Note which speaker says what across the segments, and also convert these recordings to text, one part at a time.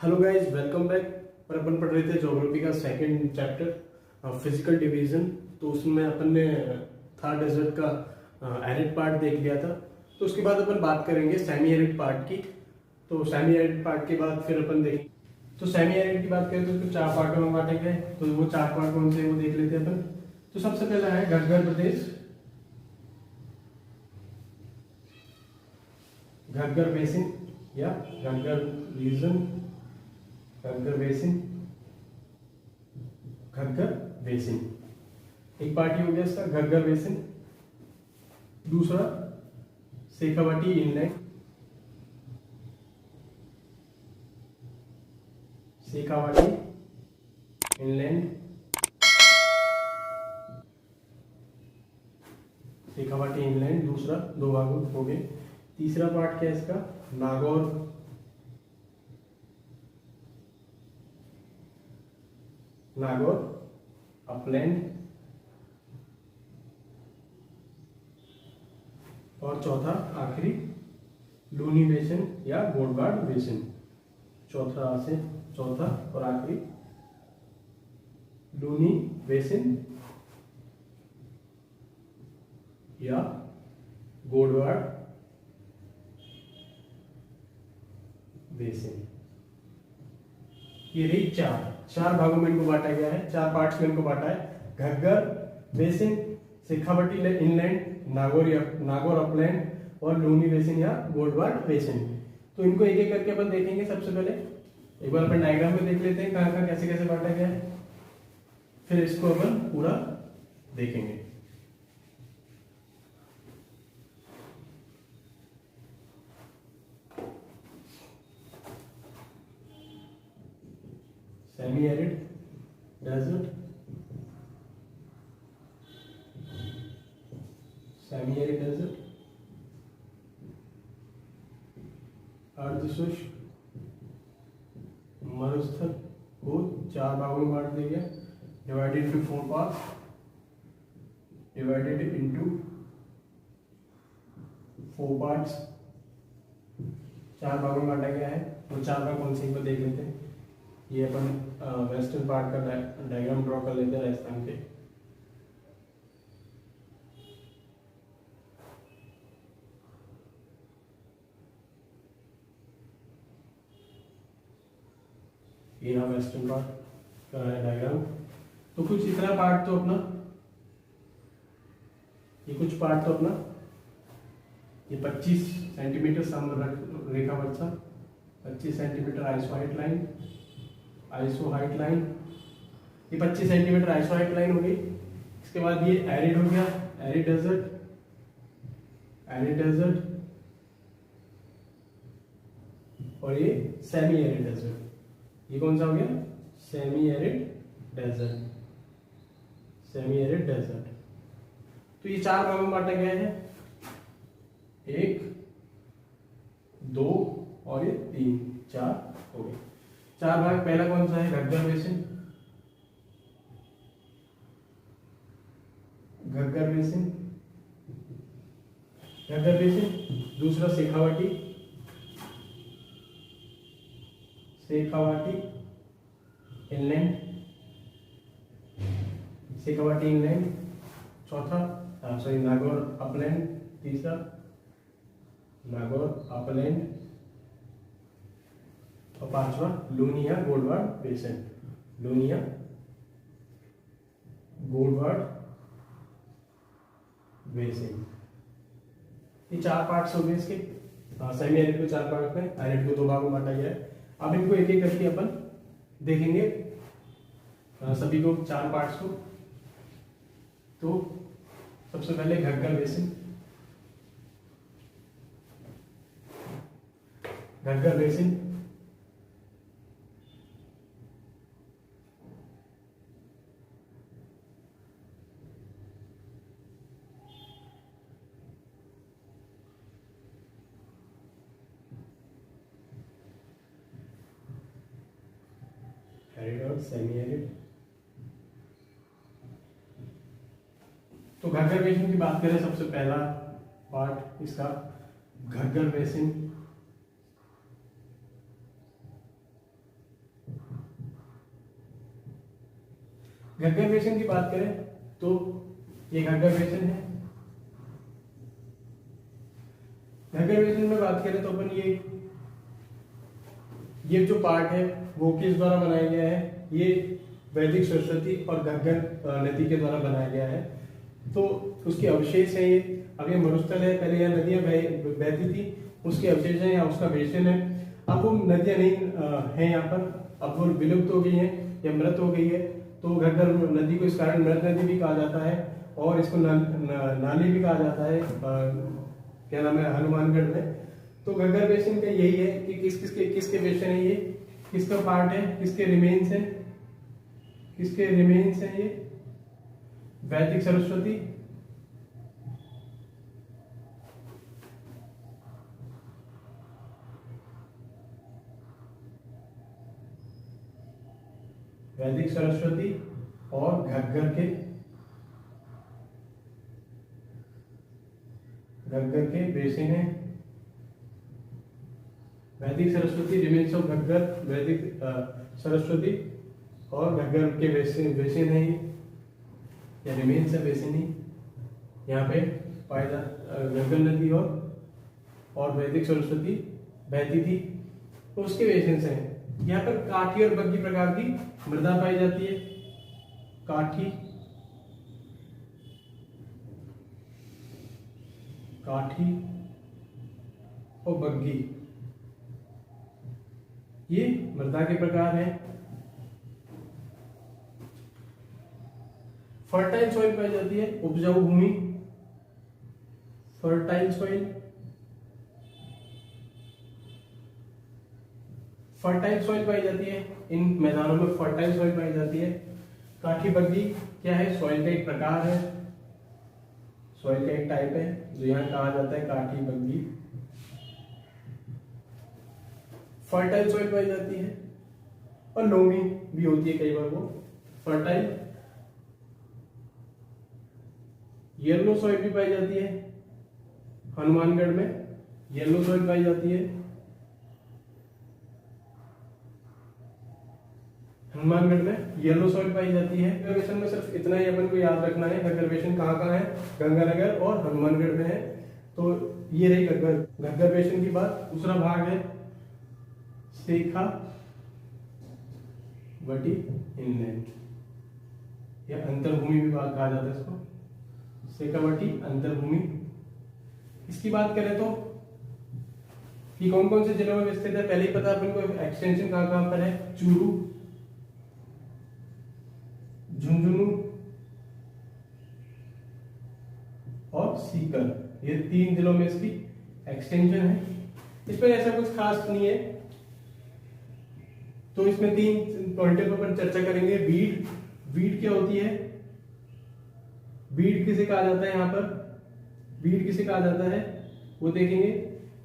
Speaker 1: Hello guys, welcome back. पर अपन पढ़ रहे थे ज्योग्राफी का सेकंड चैप्टर फिजिकल डिवीजन। तो उसमें अपन ने था डेजर्ट का एरिड पार्ट देख लिया था। तो उसके बाद अपन बात करेंगे सेमी एरिड पार्ट की। तो सेमी एरिड पार्ट के बाद फिर अपन देखें। तो सेमी एरिड की बात करें तो उसको 4 पार्टों में बांटे गए। तो वो 4 पार्ट कौन से वो देख लेते हैं अपन। तो सबसे पहला है घग्गर प्रदेश, घग्गर बेसिन या Ghaggar region, Ghaggar basin, Ghaggar basin. एक पार्टी हो गया इसका घग्गर बेसिन। दूसरा Shekhawati inland, Shekhawati inland, Shekhawati inland. दूसरा, दो भाग हो गए। तीसरा पार्ट क्या है इसका, नागौर, नागौर अपलैंड। और चौथा आखिरी लूनी बेसिन या गोडवाड बेसिन। चौथा और आखिरी लूनी बेसिन या गोडवाड बेसिन। ये रही चार भागों में इनको बांटा गया है, 4 पार्ट्स में इनको बांटा है। Ghaggar basin, Shekhawati inland, Nagaur upland और लूनी बेसिन या गोडवाड बेसिन। तो इनको एक एक करके अपन देखेंगे। सबसे पहले एक बार अपन डायग्राम में देख लेते हैं कहाँ कहाँ कैसे कैसे बांटा गया है, फिर इसको अपन पूरा देखेंगे। Semi arid desert, semi arid desert, अर्धशुष्क मरुस्थल को 4 भागों में बांट दिया गया। Divided into 4 parts, divided into 4 parts, 4 भागों में बांटा गया है। वो 4 भाग कौन से को देख लेते हैं। ये अपन वेस्टर्न पार्ट का डायग्राम ड्रॉ कर लेते हैं राजस्थान के। ये रहा वेस्टर्न पार्ट का डायग्राम। तो कुछ इतना पार्ट तो अपना, ये कुछ पार्ट तो अपना, ये 25 सेंटीमीटर सम रेखा वर्षा, 25 centimetre iso height line, iso height line. ये 25 सेंटीमीटर आइसो हाइट लाइन हो गई। इसके बाद ये एरिड हो गया, एरिड डेजर्ट, एरिड डेजर्ट। और ये सेमी एरिड डेजर्ट। ये कौन सा हो गया, semi arid desert, semi arid desert. तो ये 4 भागों में बांटा गया है, 1, 2 और ये 3, 4 हो गए। 4 भाग। पहला कौन सा है, Ghaggar basin, Ghaggar basin, Ghaggar basin. दूसरा शेखावाटी, शेखावाटी इनलैंड, शेखावाटी इनलैंड। चौथा नागौर अपलैंड। तीसरा नागौर अपलैंड। और 5वां लूनिया गोडवाड बेसिन, लूनिया गोडवाड बेसिन। ये 4 पार्ट्स हो गए इसके। सेमी एरिड को 4 पार्ट में, एरिड को 2 भागों में बांटा गया है। अब इनको एक एक करके अपन देखेंगे, सभी को 4 पार्ट्स को। तो सबसे पहले Ghaggar basin, Ghaggar basin. Arid और सेमी एरिड। तो घग्गर बेसिन की बात करें, सबसे पहला पार्ट इसका घग्गर बेसिन। घग्गर बेसिन की बात करें तो ये घग्गर बेसिन है। घग्गर बेसिन में बात करें तो अपन ये जो पार्ट है वो किस द्वारा बनाया गया है, ये वैदिक सरस्वती और घग्गर नदी के द्वारा बनाया गया है। तो उसके अवशेष है ये। अब ये मरुस्थल है, पहले यहाँ नदियां बहती थी, उसके अवशेष है, यहाँ उसका बेसिन है। अब वो नदियां नहीं है यहाँ पर, अब वो विलुप्त हो गई है या मृत हो गई है। तो घग्गर नदी को इस कारण मृत नदी भी कहा जाता है और इसको नाली भी कहा जाता है, क्या नाम है, हनुमानगढ़ में। तो घग्गर बेसिन का यही है कि किसके बेसिन है ये, किसका पार्ट है, किसके रिमेन्स है, ये वैदिक सरस्वती, और घग्गर के बेसिन है। वैदिक सरस्वती, रिमेन्स ऑफ घग्गर, वैदिक सरस्वती और घग्गर के बेसिन है ये, या रिमेन्स है, बेसिन ही यहाँ पे पाया घग्गर नदी और वैदिक सरस्वती बहती थी, तो उसके बेसिन से है। यहाँ पर काठी और बग्गी प्रकार की मृदा पाई जाती है। काठी और बग्गी ये मृदा के प्रकार हैं। फर्टाइल सॉइल पाई जाती है, उपजाऊ भूमि, फर्टाइल सॉइल पाई जाती है। इन मैदानों में फर्टाइल सॉइल पाई जाती है। काठी बग्गी क्या है, सॉइल का एक प्रकार है, सॉइल का एक टाइप है जो यहाँ कहा जाता है काठी बग्गी। फर्टाइल सॉइल पाई जाती है और लोमी भी होती है कई बार वो फर्टाइल। येलो सॉइल भी पाई जाती है, हनुमानगढ़ में येलो सॉइल पाई जाती है। हनुमानगढ़ में येलो सॉइल पाई जाती है। घग्गर में सिर्फ इतना ही अपन को याद रखना है, घग्गर बेसिन कहाँ है, गंगानगर और हनुमानगढ़ में है। तो ये रही घग्गर बेसिन की बात। दूसरा भाग है शेखावटी इनलैंड या अंतर्भूमि भी कहा जाता है इसको, शेखावटी अंतर्भूमि। इसकी बात करें तो ये कौन कौन से जिलों में विस्तृत है, पहले ही पता अपन को। एक्सटेंशन कहाँ पर है, चूरू, झुंझुनू और सीकर, ये 3 जिलों में इसकी एक्सटेंशन है। इसमें ऐसा कुछ खास नहीं है, तो इसमें 3 पॉइंटों पर चर्चा करेंगे। बीड क्या होती है, बीड किसे कहा जाता है, यहाँ पर बीड किसे कहा जाता है वो देखेंगे।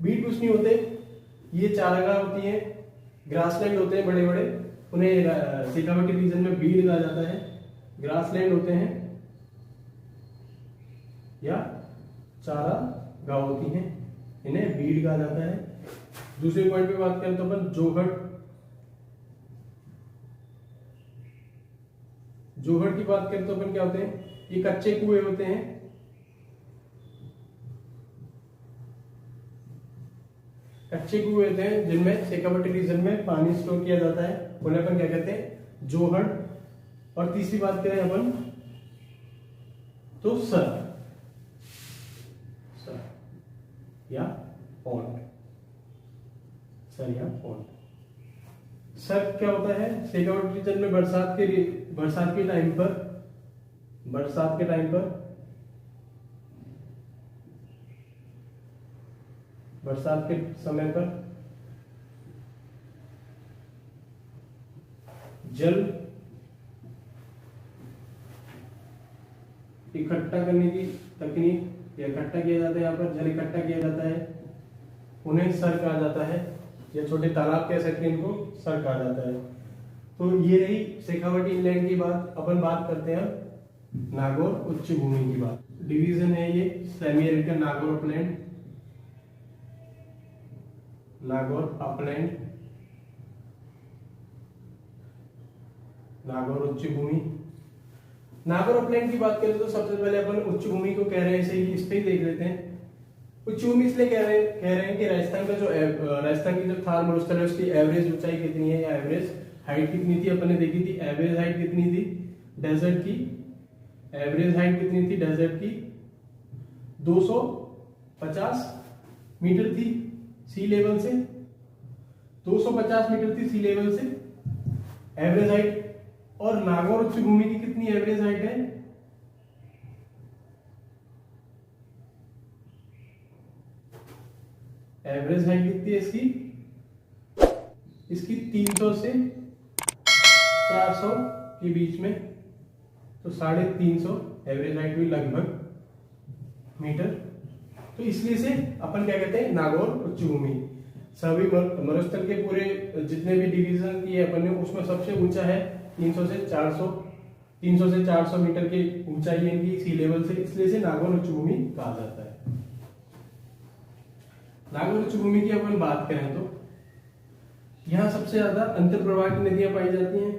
Speaker 1: बीड कुछ नहीं होते, ये चारागाह होती है, ग्रासलैंड होते हैं बड़े बड़े, उन्हें शेखावटी रीजन में बीड कहा जाता है। ग्रासलैंड होते हैं या चारागाह होती हैं, इन्हें बीड कहा जाता है। दूसरे पॉइंट पे बात करें तो अपन जोहड़ की बात करें तो अपन क्या होते हैं, ये कच्चे कुएं होते हैं। कच्चे कुएं होते हैं जिनमें शेखावटी रीजन में पानी स्टोर किया जाता है, उन्हें अपन क्या कहते हैं, जोहड़। और तीसरी बात करें अपन तो सर या पॉन्ड, सर क्या होता है, शेखावटी रीजन में बरसात के टाइम बरसात के समय पर जल इकट्ठा करने की तकनीक, या इकट्ठा किया जाता है, यहाँ पर जल इकट्ठा किया जाता है, उन्हें सर कहा जाता है, या छोटे तालाब कह सकते हैं इनको, सर कहा जाता है। तो ये रही शेखावटी इनलैंड की बात। अपन बात करते हैं नागौर उच्च भूमि की बात। डिवीजन है ये सेमी एरिड का, नागौर अपलैंड, नागौर उच्च भूमि नागौर अपलैंड की बात करें तो सबसे पहले अपन उच्च भूमि को कह रहे हैं, इसे इस पे ही देख लेते हैं। उच्च भूमि इसलिए कह रहे हैं कि राजस्थान का जो राजस्थान की जो थार मरुस्थल है उसकी एवरेज ऊंचाई कितनी है या एवरेज हाइट कितनी थी, अपन ने देखी थी। एवरेज हाइट कितनी थी डेजर्ट की, एवरेज हाइट कितनी थी डेजर्ट की 250 मीटर थी सी लेवल से, 250 मीटर थी सी लेवल से एवरेज हाइट। और नागौर उच्च भूमि की कितनी एवरेज हाइट है, एवरेज हाइट कितनी है इसकी 300 से 400 के बीच में, तो 350 एवरेज हाइट हुई लगभग मीटर। तो इसलिए से अपन क्या कहते हैं नागौर उच्च भूमि। सभी मरुस्थल के पूरे जितने भी डिवीजन किए अपन ने उसमें सबसे ऊंचा है 300 से 400 मीटर की ऊंचाई है इनकी सी लेवल से, इसलिए से नागौर उच्च भूमि कहा जाता है। नागौर उच्च भूमि की अपन बात करें तो यहां सबसे ज्यादा अंतर प्रवाह की नदियां पाई जाती हैं।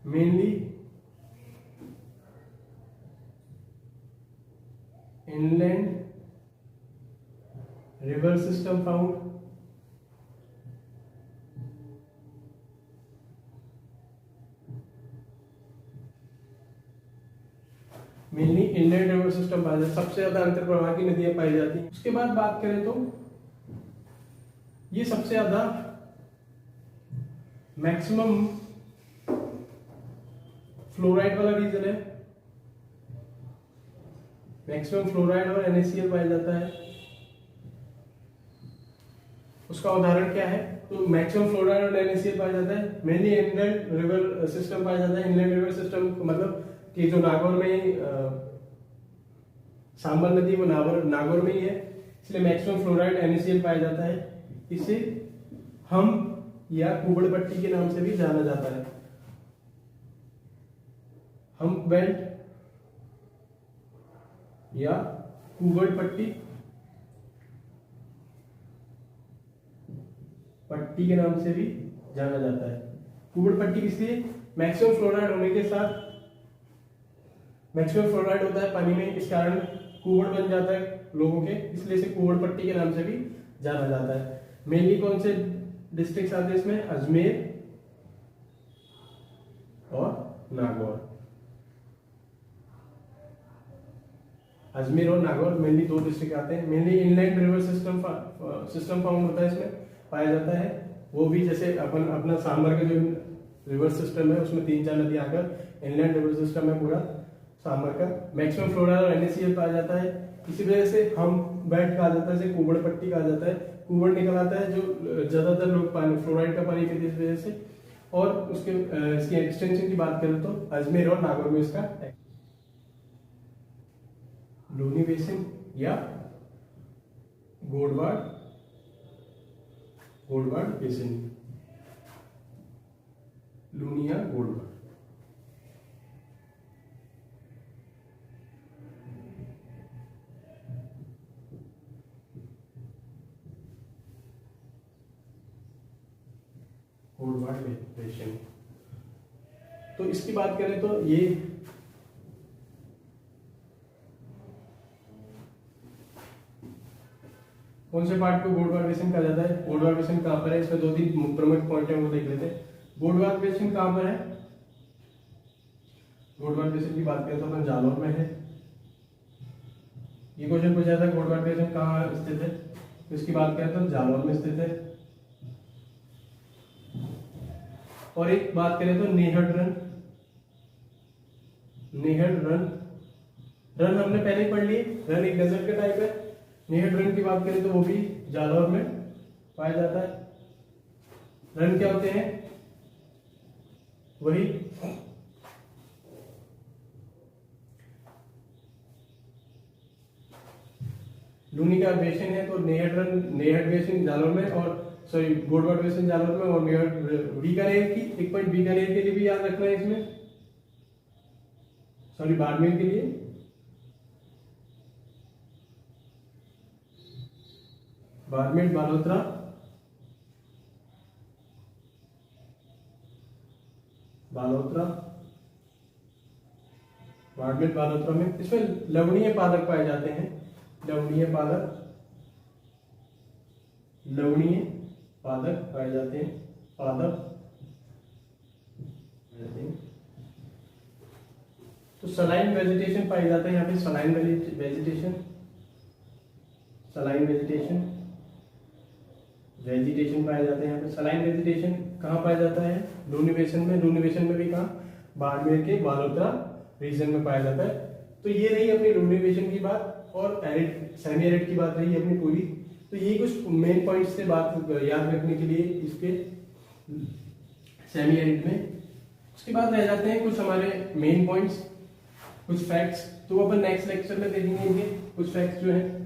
Speaker 1: Mainly inland river system found, mainly inland river system पाया जाता है, सबसे ज्यादा अंतर प्रवाह की नदियां पाई जाती हैं। उसके बाद बात करें तो ये सबसे ज्यादा मैक्सिमम फ्लोराइड वाला रीजन है, मैक्सिमम फ्लोराइड और NaCl पाया जाता है। उसका उदाहरण क्या है, तो मैक्सिमम फ्लोराइड और NaCl पाया जाता है मेनली इनलैंड रिवर सिस्टम पाया जाता है। इनलैंड रिवर सिस्टम मतलब कि जो नागौर में सांबर नदी वो नागौर में ही है, इसलिए मैक्सिमम फ्लोराइड NaCl पाया जाता है। इसे हम या कुबड़ पट्टी के नाम से भी जाना जाता है। हम बेल्ट या कुबड़ पट्टी के नाम से भी जाना जाता है। कुबड़ पट्टी इसलिए मैक्सिमम फ्लोराइड होने के साथ, मैक्सिमम फ्लोराइड होता है पानी में, इस कारण कुबड़ बन जाता है लोगों के, इसलिए इसे कुबड़ पट्टी के नाम से भी जाना जाता है। मेनली कौन से डिस्ट्रिक्ट आते हैं इसमें, अजमेर और नागौर। अजमेर और नागौर मेनली दो डिस्ट्रिक्ट आते हैं। Mainly inland river system found होता है इसमें, पाया जाता है। वो भी जैसे अपना सांबर का जो रिवर सिस्टम है उसमें 3-4 नदी आकर इनलैंड रिवर सिस्टम है पूरा सांबर का। मैक्सिमम फ्लोराइड और NaCl पाया जाता है, इसी वजह से हम बेल्ट कहा जाता है, इसे कुबड़ पट्टी कहा जाता है। कुबड़ निकल आता है जो ज्यादातर लोग पानी फ्लोराइड का पानी पीते इस वजह से। और उसके इसकी एक्सटेंशन की बात करें तो अजमेर और नागौर में इसका लूनी बेसिन या गोडवाड़ बेसिन, लूनी या गोडवाड़। गोडवाड़ बेसिन, तो इसकी बात करें तो ये कौन से पार्ट को गोडवाड़ बेसिन कहा जाता है, गोडवाड़ बेसिन कहां पर है, इसमें 2-3 प्रमुख पॉइंट है वो देख लेते हैं। गोडवाड़ बेसिन कहां पर है, गोडवाड़ बेसिन की बात करें तो अपन जालौर में है। ये क्वेश्चन पूछा था गोडवाड़ बेसिन कहां स्थित है, तो इसकी बात करें तो जालौर में स्थित है। और एक बात करें तो नेहड रन हमने पहले पढ़ लिए, रन एक डेजर्ट का टाइप है। नेहड रन की बात करें तो वो भी जालौर में पाया जाता है। रन क्या होते हैं, वही लूनी का बेसिन है, तो नेहड बेसिन जालौर में, और सॉरी गोडवाड़ बेसिन जालौर में, और बीकानेर की एक पॉइंट बीकानेर के लिए भी याद रखना है इसमें, सॉरी बाड़मेर के लिए, बाड़मेर बालोतरा बालोतरा, बाड़मेर बालोतरा में इसमें लवणीय पादप पाए जाते हैं। लवणीय पादप, लवणीय पादप पाए जाते हैं, पादप तो सलाइन वेजिटेशन पाई जाता है यहाँ पे, saline vegetation, saline vegetation, vegetation पाए जाते हैं यहाँ पे। सलाइन वेजिटेशन कहाँ पाया जाता है? लूनी बेसन में। लूनी बेसन में भी कहाँ? बाड़मेर के बालोतरा रीजन में पाया जाता है। तो ये रही अपनी लूनी बेसन की बात, और एरिड सेमी एरिड की बात रही अपनी पूरी। तो ये कुछ मेन पॉइंट्स से बात याद रखने के लिए इसके सेमी एरिड में। उसके बाद रह जाते हैं कुछ हमारे मेन पॉइंट्स, कुछ फैक्ट्स, तो अपन नेक्स्ट लेक्चर में देखेंगे इनके कुछ फैक्ट्स जो है।